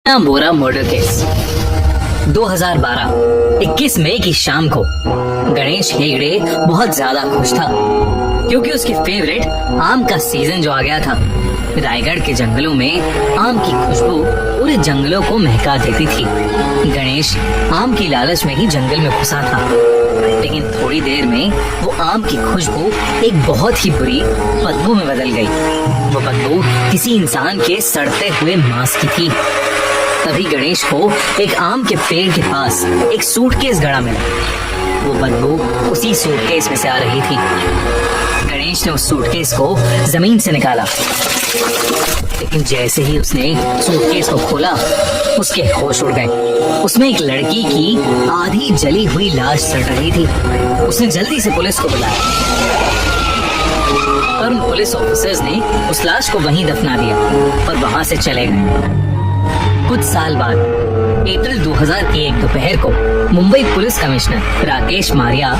बोरा murder case 2012 21 मई की शाम को गणेश हेगड़े बहुत ज्यादा खुश था क्योंकि उसके फेवरेट आम का सीजन जो आ गया था। रायगढ़ के जंगलों में आम की खुशबू पूरे जंगलों को महका देती थी। गणेश आम की लालच में ही जंगल में घुसा था, लेकिन थोड़ी देर में वो आम की खुशबू एक बहुत ही बुरी बदबू में बदल गई। वो बदबू किसी इंसान के सड़ते हुए मांस की थी। तभी गणेश को एक आम के पेड़ के पास एक सूटकेस गड़ा मिला। वो बदबू उसी सूटकेस में से आ रही थी। गणेश ने उस सूटकेस को जमीन से निकाला, लेकिन जैसे ही उसने सूटकेस को खोला उसके होश उड़ गए। उसमें एक लड़की की आधी जली हुई लाश सड़ रही थी। उसने जल्दी से पुलिस को बुलाया, पर उन पुलिस ऑफिसर्स ने उस लाश को वहीं दफना दिया और वहां से चले गए। कुछ साल बाद अप्रैल 2000 की एक दोपहर को मुंबई पुलिस कमिश्नर राकेश मारिया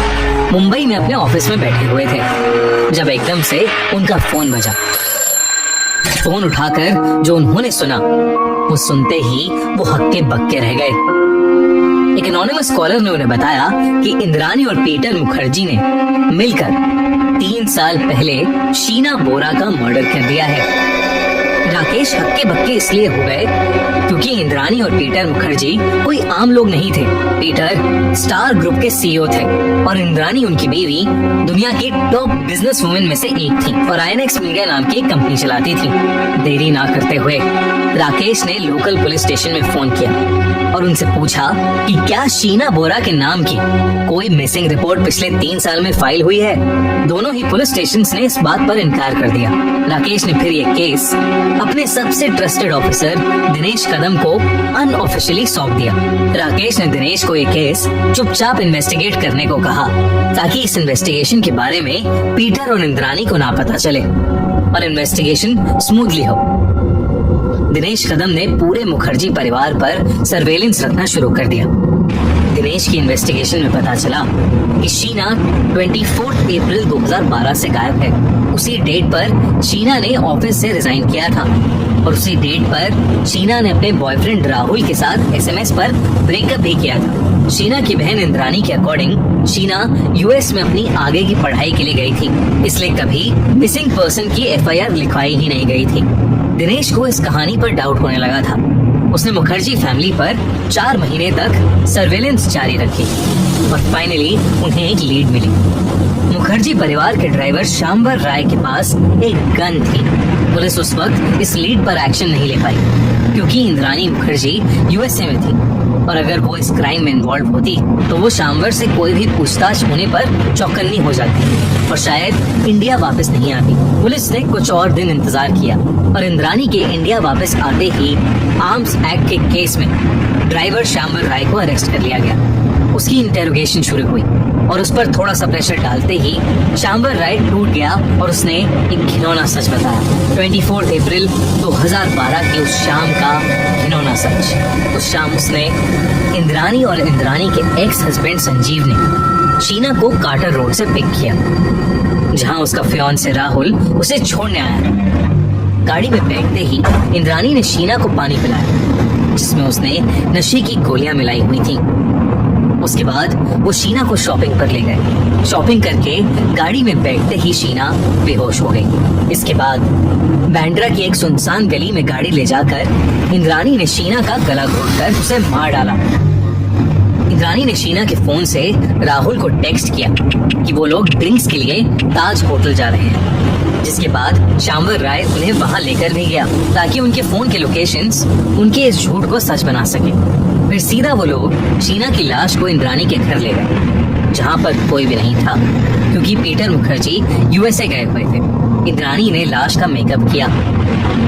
मुंबई में अपने ऑफिस में बैठे हुए थे जब एकदम से उनका फोन बजा। फोन उठाकर जो उन्होंने सुना, वो सुनते ही वो हक्के बक्के रह गए। एक एनोनिमस कॉलर ने उन्हें बताया कि इंद्रानी और पीटर मुखर्जी ने मिलकर 3 साल पहले शीना बोरा का मर्डर कर दिया है। राकेश हक्के बक्के इसलिए हो गए क्योंकि इंद्रानी और पीटर मुखर्जी कोई आम लोग नहीं थे। पीटर स्टार ग्रुप के सीईओ थे और इंद्रानी उनकी बीवी दुनिया की टॉप बिजनेस वुमेन में से एक थी और आईएनएक्स मीडिया नाम की एक कंपनी चलाती थी। देरी ना करते हुए राकेश ने लोकल पुलिस स्टेशन में फोन किया और उनसे पूछा कि क्या शीना बोरा के नाम की कोई मिसिंग रिपोर्ट पिछले 3 साल में फाइल हुई है। दोनों ही पुलिस स्टेशंस ने इस बात पर इनकार कर दिया। राकेश ने फिर ये केस अपने सबसे ट्रस्टेड ऑफिसर दिनेश कदम को अनऑफिशियली सौंप दिया। राकेश ने दिनेश को ये केस चुपचाप इन्वेस्टिगेट करने को कहा ताकि इस इन्वेस्टिगेशन के बारे में पीटर और इंद्रानी को ना पता चले और इन्वेस्टिगेशन स्मूथली हो। दिनेश कदम ने पूरे मुखर्जी परिवार पर सर्वेलेंस रखना शुरू कर दिया। दिनेश की इन्वेस्टिगेशन में पता चला कि शीना 24 अप्रैल 2012 से गायब है। उसी डेट पर शीना ने ऑफिस से रिजाइन किया था और उसी डेट पर शीना ने अपने बॉयफ्रेंड राहुल के साथ एसएमएस पर ब्रेकअप भी किया था। शीना की बहन इंद्रानी के अकॉर्डिंग शीना यूएस में अपनी आगे की पढ़ाई के लिए गई थी, इसलिए कभी मिसिंग पर्सन की एफआईआर लिखवाई ही नहीं गई थी। दिनेश को इस कहानी पर डाउट होने लगा था। उसने मुखर्जी फैमिली पर 4 महीने तक सर्वेलेंस जारी रखी और फाइनली उन्हें एक लीड मिली। मुखर्जी परिवार के ड्राइवर शांबर राय के पास एक गन थी। पुलिस उस वक्त इस लीड पर एक्शन नहीं ले पाई क्योंकि इंद्रानी मुखर्जी यूएसए में थी और अगर वो इस क्राइम में इन्वॉल्व होती तो वो शांबर से कोई भी पूछताछ होने पर चौकन्नी हो जाती और शायद इंडिया वापस नहीं आती। पुलिस ने कुछ और दिन इंतजार किया और इंद्रानी के इंडिया वापस आते ही आर्म्स एक्ट के केस में ड्राइवर शांबर राय को अरेस्ट कर लिया गया। उसकी इंटेरोगेशन शुरू हुई और उस पर थोड़ा सा प्रेशर डालते ही शांबर राय टूट गया और उसने एक घिनौना सच बताया। 24 अप्रैल 2012 की उस शाम का घिनौना सच। उस शाम उसने इंद्रानी और इंद्रानी के एक्स हस्बैंड संजीव ने शीना को कार्टर रोड से पिक किया, जहां उसका फियांसे राहुल उसे छोड़ने आया था। गाड़ी में बैठते ही इंद्रानी ने शीना को पानी पिलाया जिसमें उसने नशे की गोलियां मिलाई हुई थी। उसके बाद वो शीना को शॉपिंग पर ले गए। शॉपिंग करके गाड़ी में बैठते ही शीना बेहोश हो गई। इसके बाद बांद्रा की एक सुनसान गली में गाड़ी ले जाकर इंद्रानी ने शीना का गला घोटकर उसे मार डाला। इंद्रानी ने शीना के फोन से राहुल को टेक्स्ट किया कि वो लोग ड्रिंक्स के लिए ताज होटल जा रहे हैं, जिसके बाद शांबर राय उन्हें वहां लेकर भी गया ताकि उनके फोन के लोकेशंस उनके इस झूठ को सच बना सके। फिर सीधा वो लोग शीना की लाश को इंद्रानी के घर ले गए, जहां पर कोई भी नहीं था क्योंकि पीटर मुखर्जी यूएसए गए हुए थे। इंद्रानी ने लाश का मेकअप किया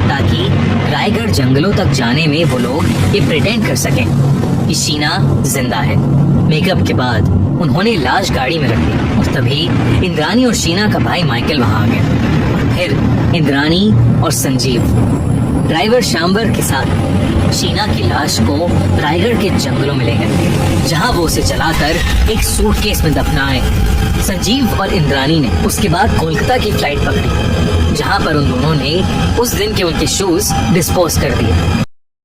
ताकि रायगढ़ जंगलों तक जाने में वो लोग ये प्रिटेंड कर सकें कि शीना जिंदा है। मेकअप के बाद उन्होंने लाश गाड़ी में रख दी और तभी इंद्रानी और शीना का भाई माइकल वहां आ गया और फिर इंद्रानी और संजीव ड्राइवर शांबर के साथ शीना की लाश को रायगढ़ के जंगलों में ले गए, जहां वो उसे जलाकर एक सूटकेस में दफनाए। संजीव और इंद्रानी ने उसके बाद कोलकाता की फ्लाइट पकड़ी, जहां पर उन दोनों ने उस दिन के उनके शूज डिस्पोज कर दिए।